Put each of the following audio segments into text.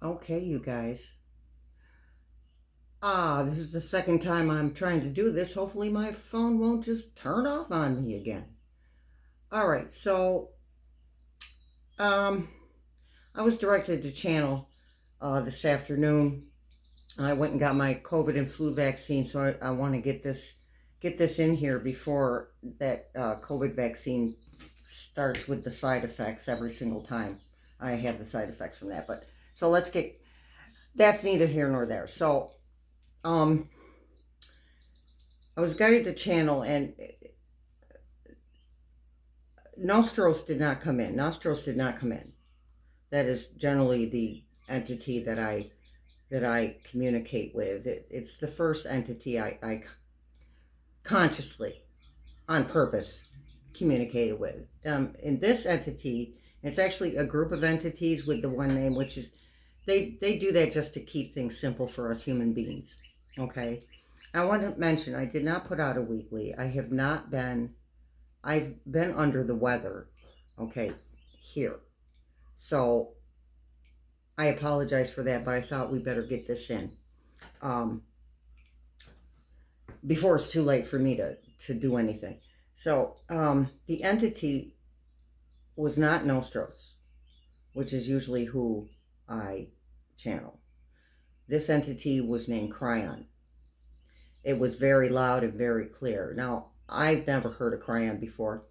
Okay, you guys. This is the second time I'm trying to do this. Hopefully my phone won't just turn off on me again. All right, so um, I was directed to channel this afternoon. I went and got my COVID and flu vaccine, so I want to get this in here before that COVID vaccine starts with the side effects every single time. I have the side effects from that, but so let's get. That's neither here nor there. So um, I was guided to channel, and Nostros did not come in. Nostros did not come in. That is generally the entity that I communicate with. It's the first entity I consciously, on purpose, communicated with. In this entity, it's actually a group of entities with the one name, which is they do that just to keep things simple for us human beings. Okay. I want to mention I did not put out a weekly. I've been under the weather, okay, here. So I apologize for that, but I thought we better get this in um, before it's too late for me to do anything. So the entity was not Nostros, which is usually who I channel. This entity was named KRYON. It was very loud and very clear. Now, I've never heard of KRYON before,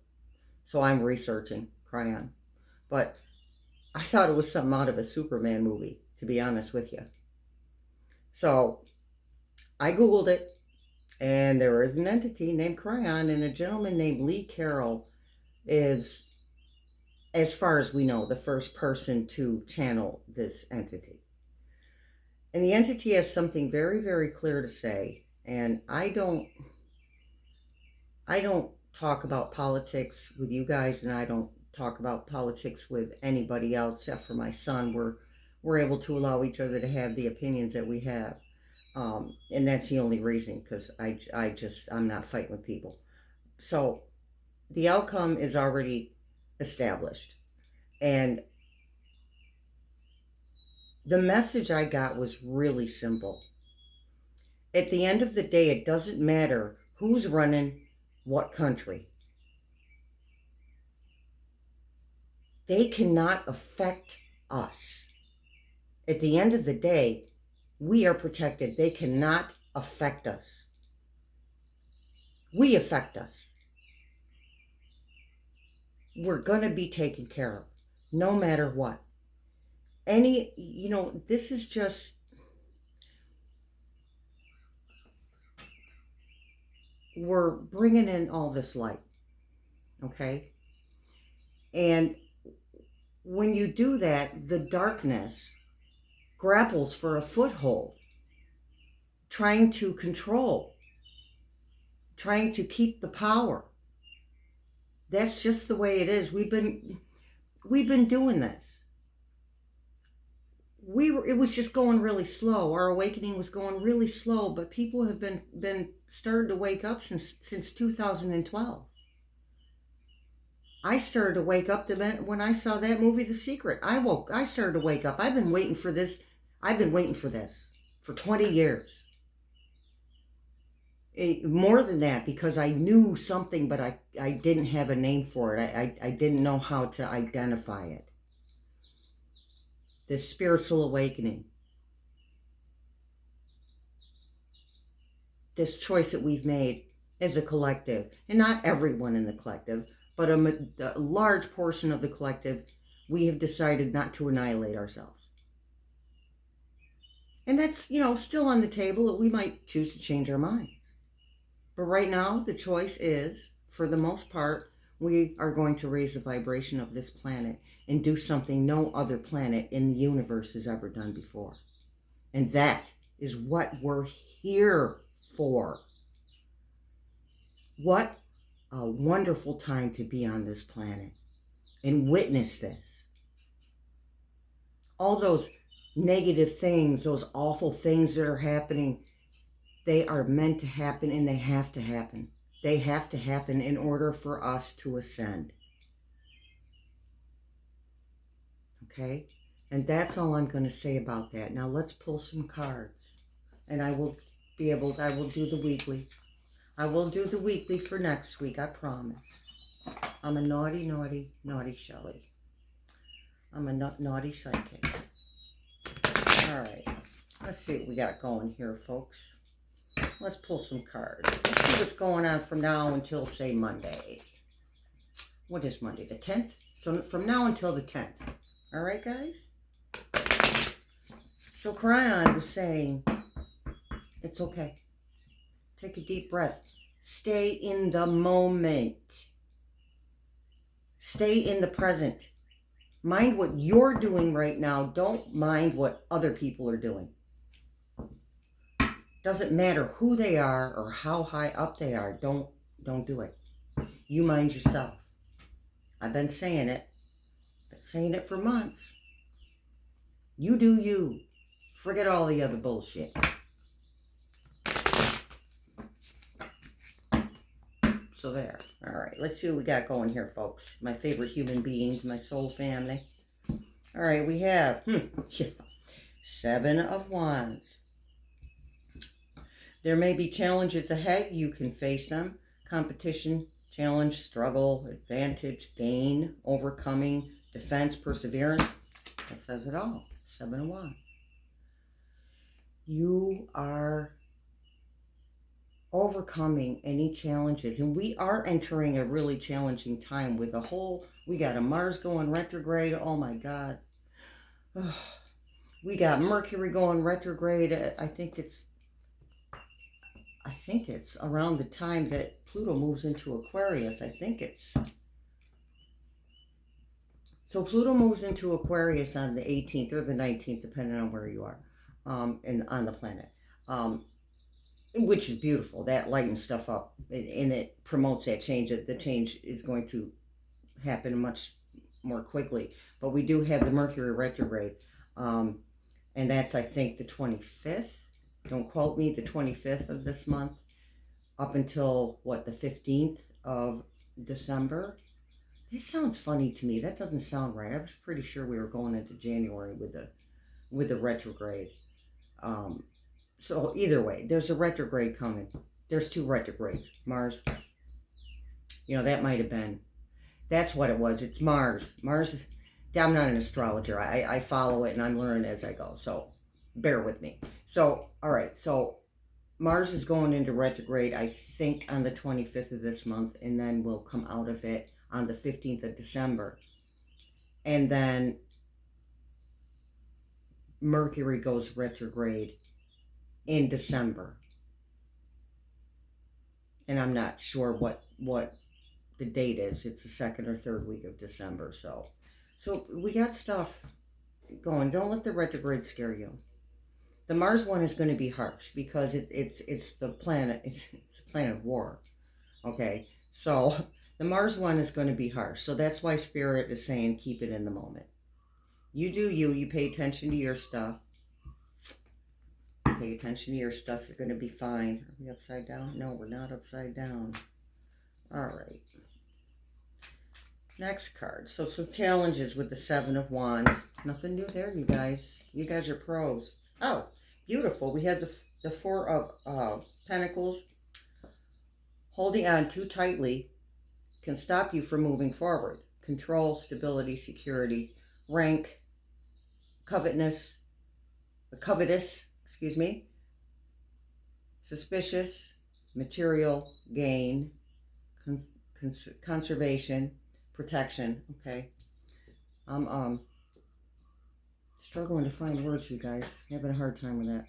so I'm researching KRYON. But I thought it was something out of a Superman movie, to be honest with you. So I Googled it, and there is an entity named KRYON, and a gentleman named Lee Carroll is, as far as we know, the first person to channel this entity. And the entity has something very, very clear to say, and I don't talk about politics with you guys, and I don't talk about politics with anybody else except for my son. We're able to allow each other to have the opinions that we have, and that's the only reason, because I'm not fighting with people. So the outcome is already established, and the message I got was really simple. At the end of the day, it doesn't matter who's running what country. They cannot affect us. At the end of the day, we are protected. They cannot affect us. We affect us. We're going to be taken care of, no matter what. This is just, we're bringing in all this light, okay? And when you do that, the darkness grapples for a foothold, trying to control, trying to keep the power. That's just the way it is. We've been doing this. It was just going really slow. Our awakening was going really slow, but people have been started to wake up since 2012. I started to wake up when I saw that movie, The Secret. I started to wake up. I've been waiting for this. I've been waiting for this for 20 years. More than that, because I knew something, but I didn't have a name for it. I didn't know how to identify it. This spiritual awakening. This choice that we've made as a collective, and not everyone in the collective, but a large portion of the collective, we have decided not to annihilate ourselves. And that's, still on the table, that we might choose to change our minds. But right now, the choice is, for the most part, we are going to raise the vibration of this planet and do something no other planet in the universe has ever done before. And that is what we're here for. What a wonderful time to be on this planet and witness this. All those negative things, those awful things that are happening, they are meant to happen, and they have to happen. They have to happen in order for us to ascend. Okay? And that's all I'm going to say about that. Now let's pull some cards. And I will do the weekly. I will do the weekly for next week, I promise. I'm a naughty, naughty, naughty Shelley. I'm a naughty psychic. All right. Let's see what we got going here, folks. Let's pull some cards. Let's see what's going on from now until, say, Monday. What is Monday? The 10th? So from now until the 10th. All right, guys? So KRYON was saying, it's okay. Take a deep breath. Stay in the moment. Stay in the present. Mind what you're doing right now. Don't mind what other people are doing. Doesn't matter who they are or how high up they are. Don't do it. You mind yourself. I've been saying it. Been saying it for months. You do you. Forget all the other bullshit. So there. All right. Let's see what we got going here, folks. My favorite human beings, my soul family. All right. We have 7 of Wands. There may be challenges ahead. You can face them. Competition, challenge, struggle, advantage, gain, overcoming, defense, perseverance. That says it all. 7 of Wands. You are overcoming any challenges. And we are entering a really challenging time with we got a Mars going retrograde. Oh my God. We got Mercury going retrograde. I think it's around the time that Pluto moves into Aquarius. So Pluto moves into Aquarius on the 18th or the 19th, depending on where you are, and on the planet, which is beautiful. That lightens stuff up, and it promotes that change. The change is going to happen much more quickly. But we do have the Mercury retrograde, and that's, I think, the 25th. Don't quote me, the 25th of this month, up until, the 15th of December. This sounds funny to me. That doesn't sound right. I was pretty sure we were going into January with the retrograde. So either way, there's a retrograde coming. There's 2 retrogrades. Mars, that might have been. That's what it was. It's Mars. I'm not an astrologer. I follow it and I'm learning as I go. So bear with me. So, all right. So Mars is going into retrograde, I think, on the 25th of this month, and then we'll come out of it on the 15th of December. And then Mercury goes retrograde in December. And I'm not sure what the date is. It's the 2nd or 3rd week of December. So we got stuff going. Don't let the retrograde scare you. The Mars one is going to be harsh because it's the planet. It's a planet of war. Okay, so the Mars one is going to be harsh. So that's why Spirit is saying keep it in the moment. You do you. You pay attention to your stuff. Pay attention to your stuff. You're going to be fine. Are we upside down? No, we're not upside down. All right. Next card. So some challenges with the 7 of Wands. Nothing new there, you guys. You guys are pros. Oh, beautiful. We have the 4 of Pentacles. Holding on too tightly can stop you from moving forward. Control, stability, security, rank, covetous, suspicious, material, gain, conservation, protection. Okay. I'm struggling to find words, you guys. Having a hard time with that.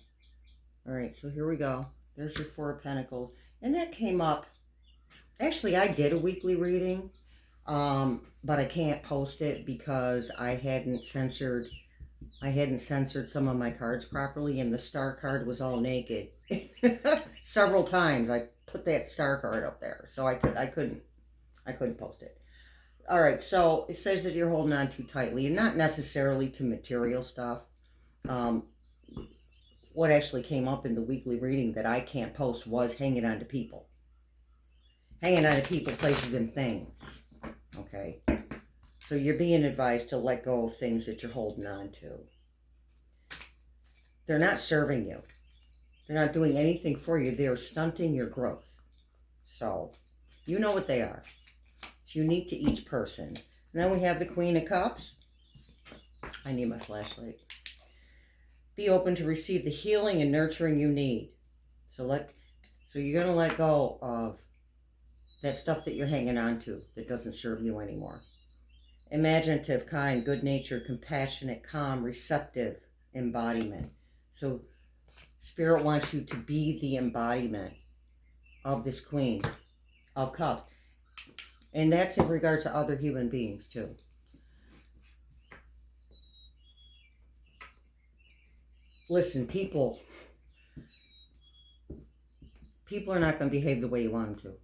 All right, so here we go. There's your 4 of Pentacles. And that came up. Actually, I did a weekly reading, but I can't post it because I hadn't censored some of my cards properly, and the star card was all naked. Several times I put that star card up there, so I couldn't post it. All right, so it says that you're holding on too tightly, and not necessarily to material stuff. What actually came up in the weekly reading that I can't post was hanging on to people. Hanging on to people, places, and things. Okay. So you're being advised to let go of things that you're holding on to. They're not serving you. They're not doing anything for you. They're stunting your growth. So you know what they are. It's unique to each person. And then we have the Queen of Cups. I need my flashlight. Be open to receive the healing and nurturing you need. So you're going to let go of that stuff that you're hanging on to that doesn't serve you anymore. Imaginative, kind, good-natured, compassionate, calm, receptive embodiment. So Spirit wants you to be the embodiment of this Queen of Cups. And that's in regard to other human beings too. Listen, people are not going to behave the way you want them to.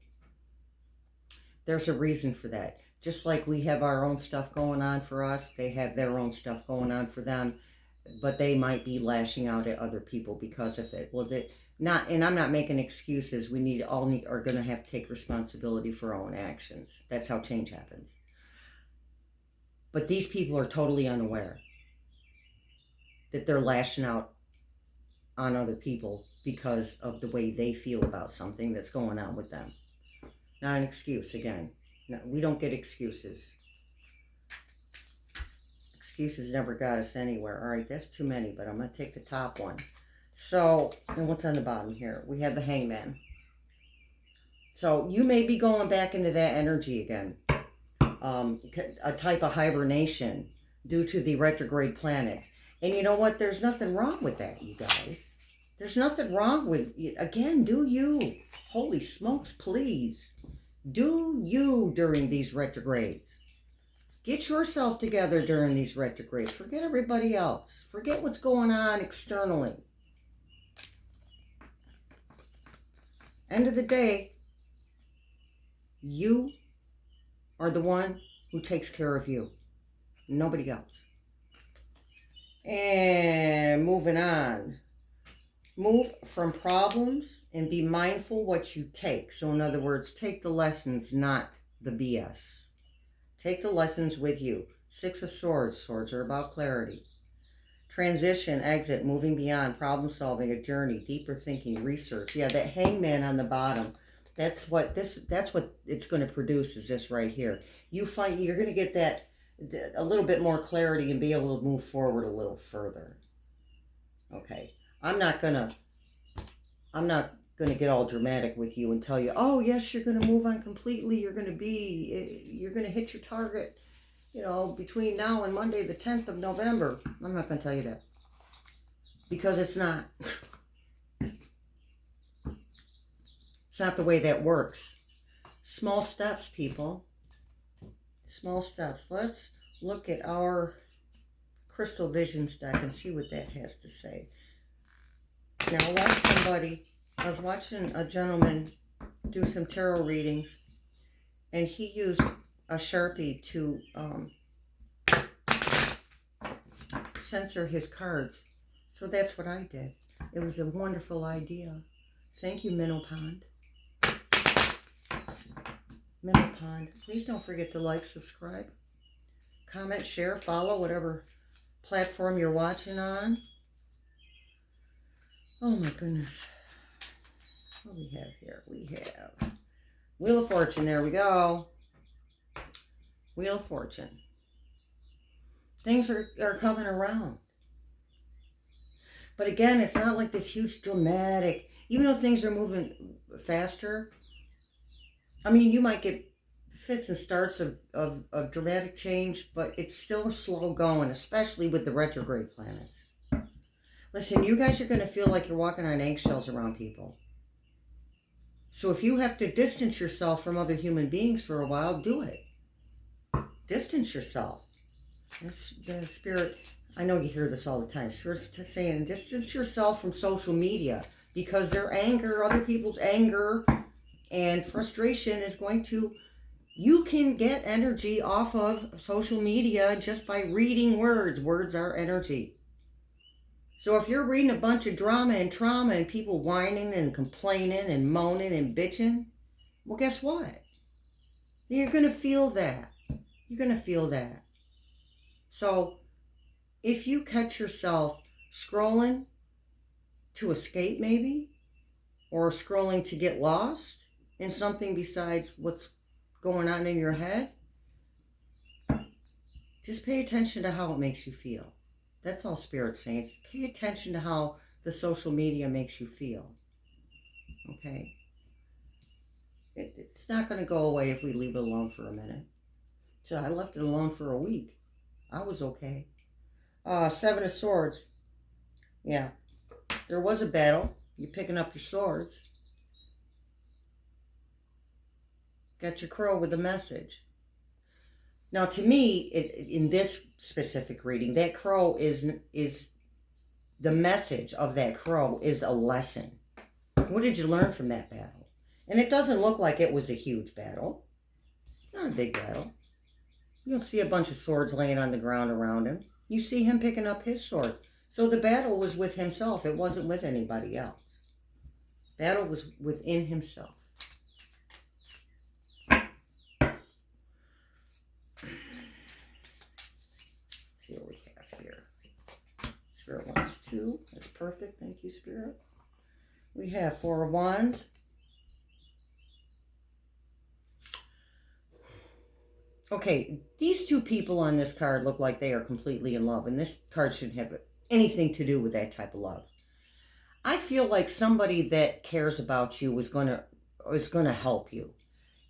There's a reason for that. Just like we have our own stuff going on for us, they have their own stuff going on for them, but they might be lashing out at other people because of it. Well, and I'm not making excuses. We are going to have to take responsibility for our own actions. That's how change happens. But these people are totally unaware that they're lashing out on other people because of the way they feel about something that's going on with them. Not an excuse, again. No, we don't get excuses. Excuses never got us anywhere. All right, that's too many, but I'm going to take the top one. So, and what's on the bottom here? We have the Hangman. So you may be going back into that energy again. A type of hibernation due to the retrograde planets. And you know what? There's nothing wrong with that, you guys. There's nothing wrong with, again, do you. Holy smokes, please. Do you during these retrogrades. Get yourself together during these retrogrades. Forget everybody else. Forget what's going on externally. End of the day, you are the one who takes care of you. Nobody else. And moving on. Move from problems and be mindful what you take. So in other words, take the lessons, not the BS. Take the lessons with you. Six of Swords. Swords are about clarity. Transition, exit, moving beyond, problem solving, a journey, deeper thinking, research. Yeah, that Hangman on the bottom. That's what it's going to produce, is this right here. You're going to get that a little bit more clarity and be able to move forward a little further. Okay. I'm not gonna get all dramatic with you and tell you, oh yes, you're gonna move on completely. You're gonna hit your target, between now and Monday, the 10th of November. I'm not gonna tell you that because it's not. It's not the way that works. Small steps, people. Small steps. Let's look at our Crystal Visions deck and see what that has to say. Now, I was watching a gentleman do some tarot readings, and he used a Sharpie to censor his cards. So that's what I did. It was a wonderful idea. Thank you, Minnow Pond. Minnow Pond. Please don't forget to like, subscribe, comment, share, follow, whatever platform you're watching on. Oh my goodness. What do we have here? We have Wheel of Fortune. There we go. Wheel of Fortune. Things are coming around. But again, it's not like this huge dramatic, even though things are moving faster. I mean, you might get fits and starts of dramatic change, but it's still slow going, especially with the retrograde planets. Listen, you guys are going to feel like you're walking on eggshells around people. So if you have to distance yourself from other human beings for a while, do it. Distance yourself. That's the Spirit. I know you hear this all the time. Spirit's saying distance yourself from social media because their anger, other people's anger and frustration is going to... You can get energy off of social media just by reading words. Words are energy. So if you're reading a bunch of drama and trauma and people whining and complaining and moaning and bitching, well, guess what? You're going to feel that. you're going to feel that. So if you catch yourself scrolling to escape maybe, or scrolling to get lost in something besides what's going on in your head, just pay attention to how it makes you feel. That's all Spirit's saying. Pay attention to how the social media makes you feel. Okay? It's not going to go away if we leave it alone for a minute. So I left it alone for a week. I was okay. Seven of Swords. Yeah. There was a battle. You're picking up your swords. Got your crow with a message. Now, to me, in this specific reading, that crow is the message of that crow is a lesson. What did you learn from that battle? And it doesn't look like it was a huge battle. Not a big battle. You don't see a bunch of swords laying on the ground around him. You see him picking up his sword. So the battle was with himself. It wasn't with anybody else. Battle was within himself. See what we have here. Spirit wants 2. That's perfect. Thank you, Spirit. We have 4 of Wands. Okay, these 2 people on this card look like they are completely in love, and this card shouldn't have anything to do with that type of love. I feel like somebody that cares about you is going to help you.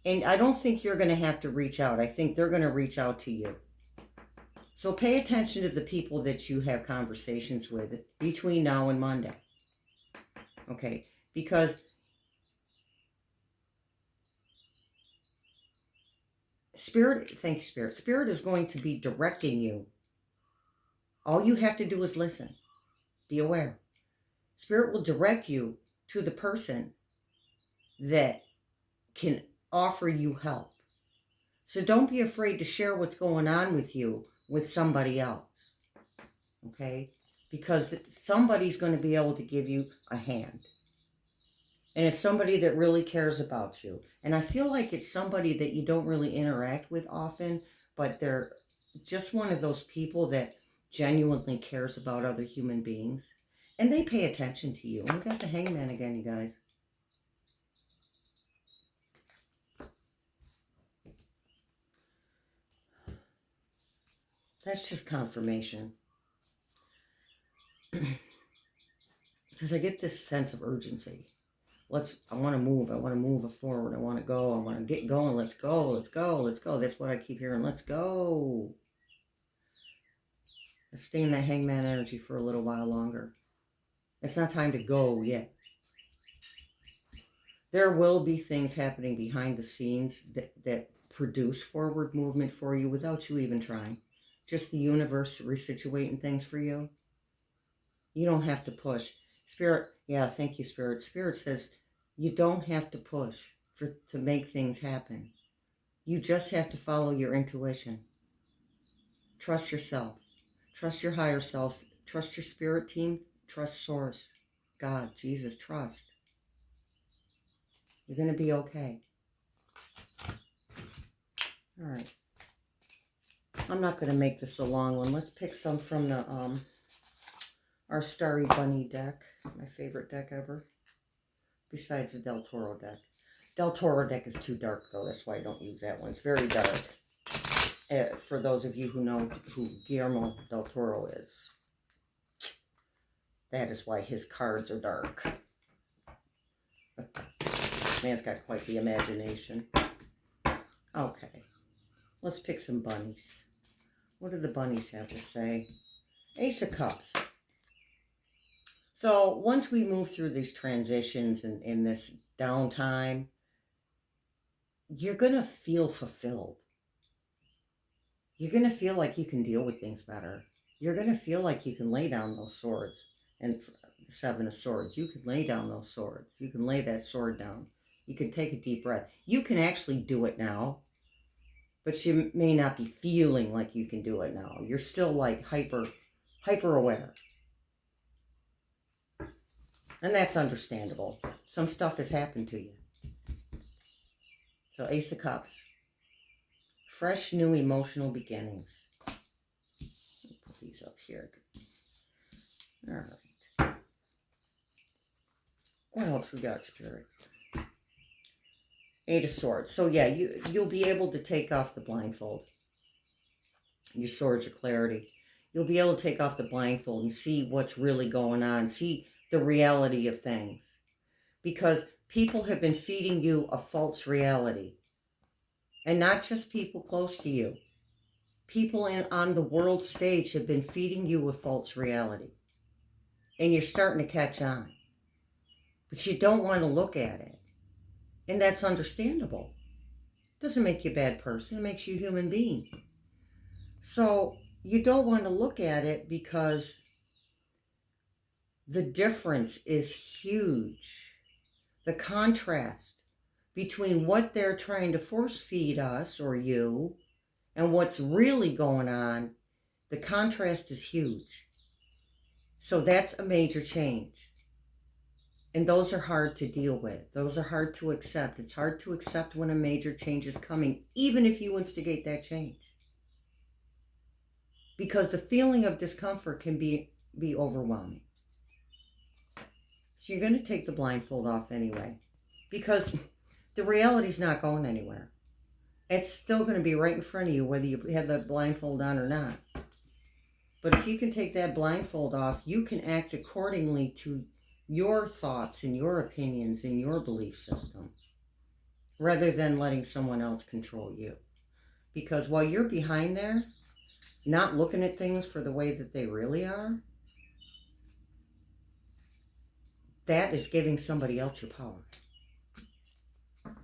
And I don't think you're going to have to reach out. I think they're going to reach out to you. So pay attention to the people that you have conversations with between now and Monday. Okay? Because Spirit, thank you, Spirit. Spirit is going to be directing you. All you have to do is listen. Be aware. Spirit will direct you to the person that can offer you help. So don't be afraid to share what's going on with you with somebody else. Okay? Because somebody's going to be able to give you a hand. And it's somebody that really cares about you. And I feel like it's somebody that you don't really interact with often, but they're just one of those people that genuinely cares about other human beings. And they pay attention to you. And we got the Hangman again, you guys. That's just confirmation. Because I get this sense of urgency. I want to move it forward. I want to go. I want to get going. Let's go. Let's go. Let's go. That's what I keep hearing. Let's go. Let's stay in that Hangman energy for a little while longer. It's not time to go yet. There will be things happening behind the scenes that produce forward movement for you without you even trying. Just the universe resituating things for you. You don't have to push. Spirit, yeah, thank you, Spirit. Spirit says you don't have to push to make things happen. You just have to follow your intuition. Trust yourself. Trust your higher self. Trust your spirit team. Trust Source. God, Jesus, trust. You're going to be okay. All right. I'm not going to make this a long one. Let's pick some from the our Starry Bunny deck. My favorite deck ever. Besides the Del Toro deck. Del Toro deck is too dark, though. That's why I don't use that one. It's very dark. For those of you who know who Guillermo del Toro is. That is why his cards are dark. Man's got quite the imagination. Okay. Let's pick some bunnies. What do the bunnies have to say? Ace of Cups. So once we move through these transitions and in this downtime, you're going to feel fulfilled. You're going to feel like you can deal with things better. You're going to feel like you can lay down those swords. And the Seven of Swords, you can lay down those swords. You can lay that sword down. You can take a deep breath. You can actually do it now. But you may not be feeling like you can do it now. You're still like hyper aware. And that's understandable. Some stuff has happened to you. So Ace of Cups. fresh, new emotional beginnings. Let me put these up here. All right. What else we got, Spirit? Eight of Swords. So yeah, you'll be able to take off the blindfold. Your Swords of Clarity. You'll be able to take off the blindfold and see what's really going on. See the reality of things. Because people have been feeding you a false reality. And not just people close to you. People on the world stage have been feeding you a false reality. And you're starting to catch on. But you don't want to look at it. And that's understandable. It doesn't make you a bad person. It makes you a human being. So you don't want to look at it because the difference is huge. The contrast between what they're trying to force feed us or you and what's really going on, the contrast is huge. So that's a major change. And those are hard to deal with. Those are hard to accept. It's hard to accept when a major change is coming, even if you instigate that change. Because the feeling of discomfort can be overwhelming. So you're going to take the blindfold off anyway. Because the reality's not going anywhere. It's still going to be right in front of you, whether you have the blindfold on or not. But if you can take that blindfold off, you can act accordingly to your thoughts and your opinions and your belief system, rather than letting someone else control you. Because while you're behind there, not looking at things for the way that they really are, that is giving somebody else your power.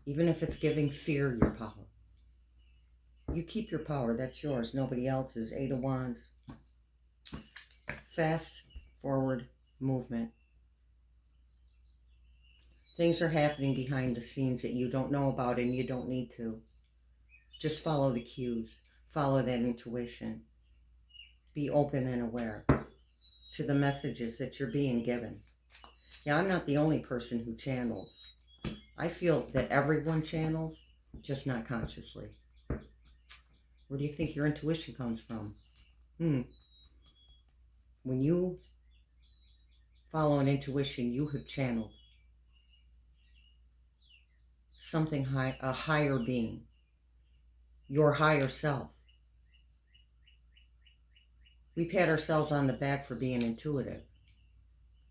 Even if it's giving fear your power. You keep your power, that's yours, nobody else's. Eight of Wands. Fast forward movement. Things are happening behind the scenes that you don't know about and you don't need to. Just follow the cues. Follow that intuition. Be open and aware to the messages that you're being given. Yeah, I'm not the only person who channels. I feel that everyone channels, just not consciously. Where do you think your intuition comes from? When you follow an intuition, you have channeled something high, a higher being, your higher self. We pat ourselves on the back for being intuitive.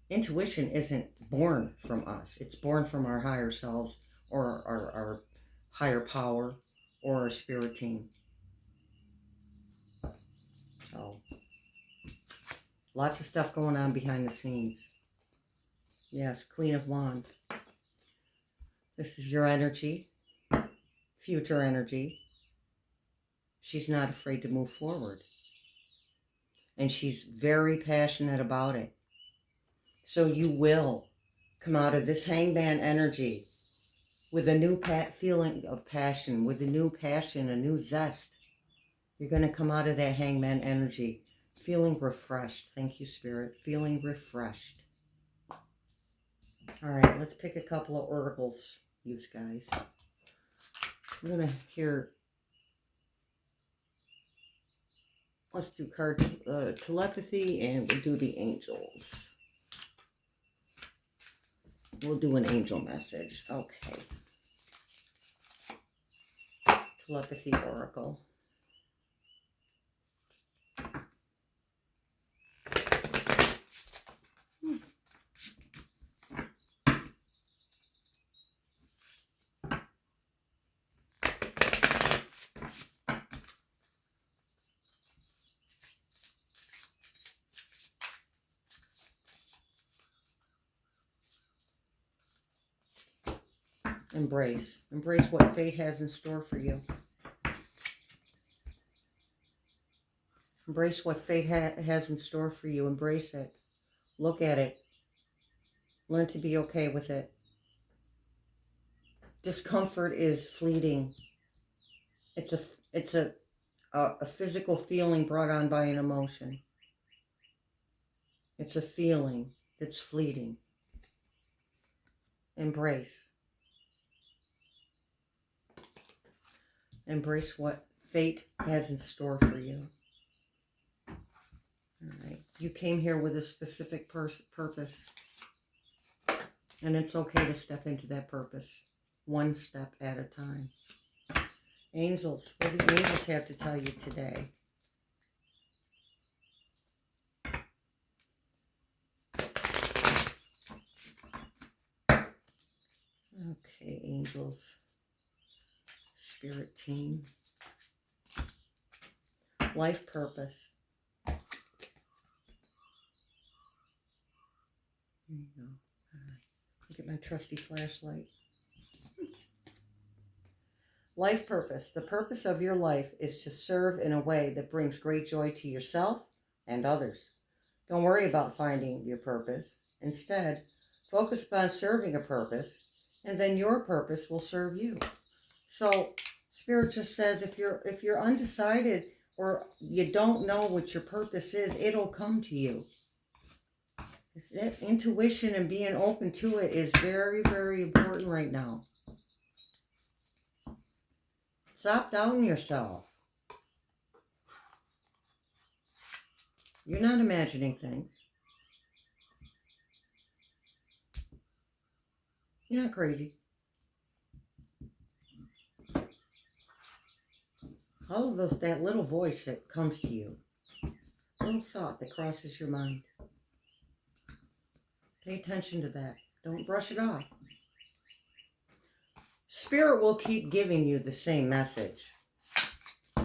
Intuition isn't born from us. It's born from our higher selves or our higher power or our spirit team. So, lots of stuff going on behind the scenes. Yes, Queen of Wands. This is your energy, future energy. She's not afraid to move forward. And she's very passionate about it. So you will come out of this hangman energy with a new feeling of passion, with a new passion, a new zest. You're going to come out of that hangman energy feeling refreshed. Thank you, Spirit. Feeling refreshed. All right, let's pick a couple of oracles, you guys. I'm going to hear... Let's do card telepathy, and we'll do the angels. We'll do an angel message. Okay. Telepathy oracle. Embrace. Embrace what fate has in store for you. Embrace what fate has in store for you. Embrace it. Look at it. Learn to be okay with it. Discomfort is fleeting. It's a physical feeling brought on by an emotion. It's a feeling that's fleeting. Embrace. Embrace what fate has in store for you. All right. You came here with a specific purpose. And it's okay to step into that purpose, one step at a time. Angels, what do the angels have to tell you today? Okay, angels, spirit team, life purpose. There you go. All right. Look at my trusty flashlight. Life purpose. The purpose of your life is to serve in a way that brings great joy to yourself and others. Don't worry about finding your purpose. Instead, focus on serving a purpose, and then your purpose will serve you. So, Spirit just says if you're undecided or you don't know what your purpose is, it'll come to you. That intuition and being open to it is very, very important right now. Stop doubting yourself. You're not imagining things. You're not crazy. All of those, that little voice that comes to you, little thought that crosses your mind. Pay attention to that. Don't brush it off. Spirit will keep giving you the same message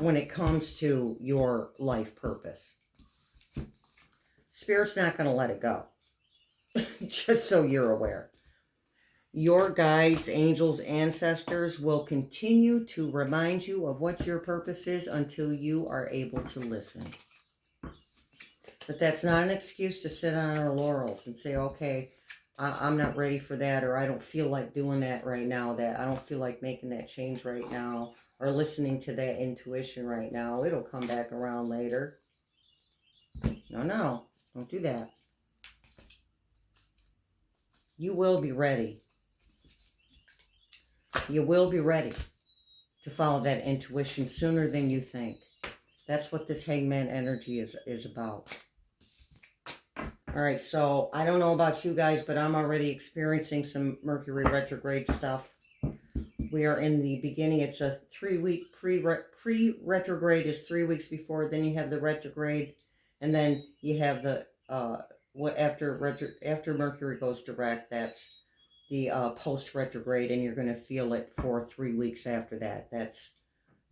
when it comes to your life purpose. Spirit's not going to let it go. Just so you're aware. Your guides, angels, ancestors will continue to remind you of what your purpose is until you are able to listen. But that's not an excuse to sit on our laurels and say, okay, I'm not ready for that, or I don't feel like doing that right now, that I don't feel like making that change right now, or listening to that intuition right now. It'll come back around later. No, don't do that. You will be ready. You will be ready to follow that intuition sooner than you think. That's what this hangman energy is about. All right, so I don't know about you guys, but I'm already experiencing some Mercury retrograde stuff. We are in the beginning. It's a 3-week pre-retrograde is 3 weeks before. Then you have the retrograde, and then you have the after Mercury goes direct. That's the post-retrograde, and you're going to feel it for 3 weeks after that. That's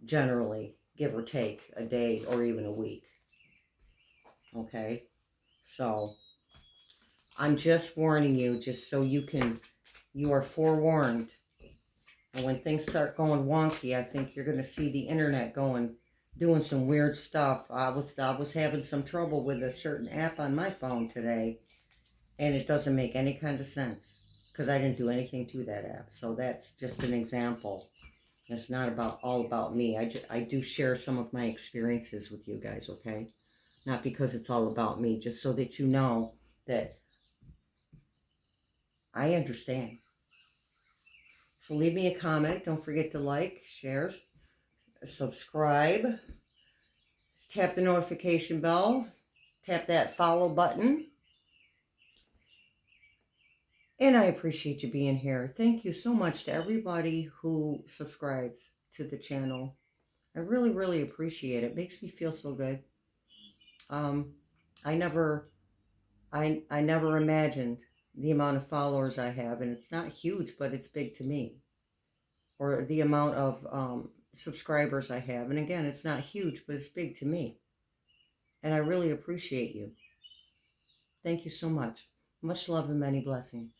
generally, give or take, a day or even a week. Okay, so I'm just warning you, just so you are forewarned. And when things start going wonky, I think you're going to see the internet doing some weird stuff. I was having some trouble with a certain app on my phone today, and it doesn't make any kind of sense because I didn't do anything to that app. So that's just an example. It's not all about me. I do share some of my experiences with you guys, okay? Not because it's all about me, just so that you know that I understand. So leave me a comment. Don't forget to like, share, subscribe, tap the notification bell, tap that follow button. And I appreciate you being here. Thank you so much to everybody who subscribes to the channel. I really, really appreciate it. It makes me feel so good. I never imagined the amount of followers I have, and it's not huge, but it's big to me. Or the amount of subscribers I have, and again, it's not huge, but it's big to me. And I really appreciate you. Thank you so much. Much love and many blessings.